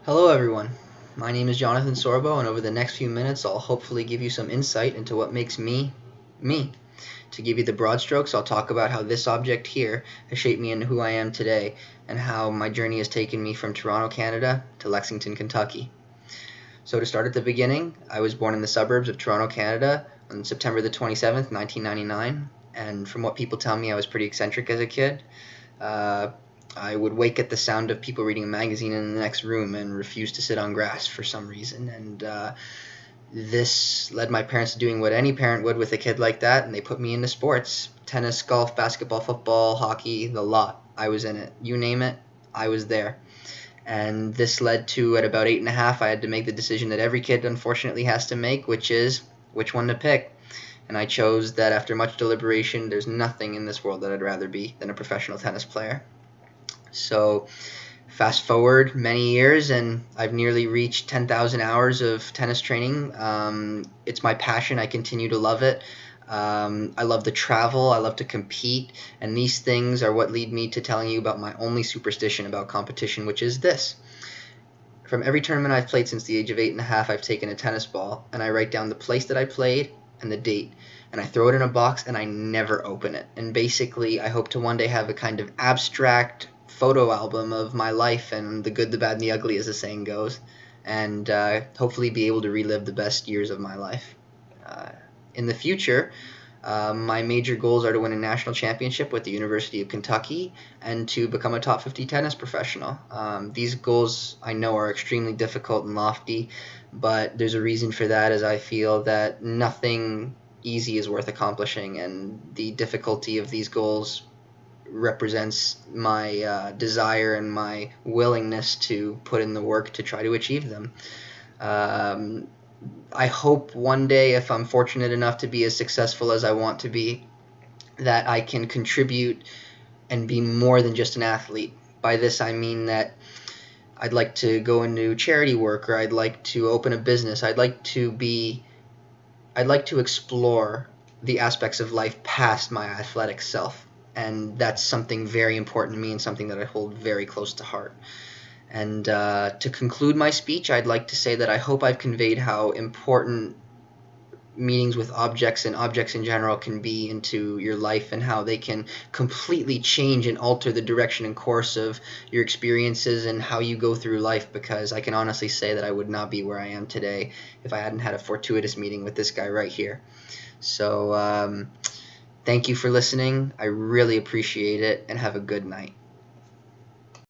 Hello, everyone. My name is Jonathan Sorbo, and over the next few minutes, I'll hopefully give you some insight into what makes me, me. To give you the broad strokes, I'll talk about how this object here has shaped me into who I am today, and how my journey has taken me from Toronto, Canada, to Lexington, Kentucky. So, to start at the beginning, I was born in the suburbs of Toronto, Canada, on September the 27th, 1999, and from what people tell me, I was pretty eccentric as a kid. Uh, I would wake at the sound of people reading a magazine in the next room and refuse to sit on grass for some reason. And this led my parents to doing what any parent would with a kid like that, and they put me into sports: tennis, golf, basketball, football, hockey, the lot. I was in it. You name it, I was there. And this led to, at about 8.5, I had to make the decision that every kid unfortunately has to make, which is which one to pick. And I chose that after much deliberation. There's nothing in this world that I'd rather be than a professional tennis player. So fast forward many years, and I've nearly reached 10,000 hours of tennis training. It's my passion. I continue to love it. I love to travel. I love to compete. And these things are what lead me to telling you about my only superstition about competition, which is this. From every tournament I've played since the age of 8.5, I've taken a tennis ball and I write down the place that I played and the date, and I throw it in a box and I never open it. And basically, I hope to one day have a kind of abstract photo album of my life, and the good, the bad, and the ugly, as the saying goes, and hopefully be able to relive the best years of my life. Uh, in the future, my major goals are to win a national championship with the University of Kentucky and to become a top 50 tennis professional. These goals I know are extremely difficult and lofty, but there's a reason for that, as I feel that nothing easy is worth accomplishing, and the difficulty of these goals represents my desire and my willingness to put in the work to try to achieve them. Um, I hope one day, if I'm fortunate enough to be as successful as I want to be, that I can contribute and be more than just an athlete. By this, I mean that I'd like to go into charity work, or I'd like to open a business. I'd like to explore the aspects of life past my athletic self. And that's something very important to me and something that I hold very close to heart. And to conclude my speech, I'd like to say that I hope I've conveyed how important meetings with objects and objects in general can be into your life, and how they can completely change and alter the direction and course of your experiences and how you go through life, because I can honestly say that I would not be where I am today if I hadn't had a fortuitous meeting with this guy right here. So thank you for listening. I really appreciate it, and have a good night.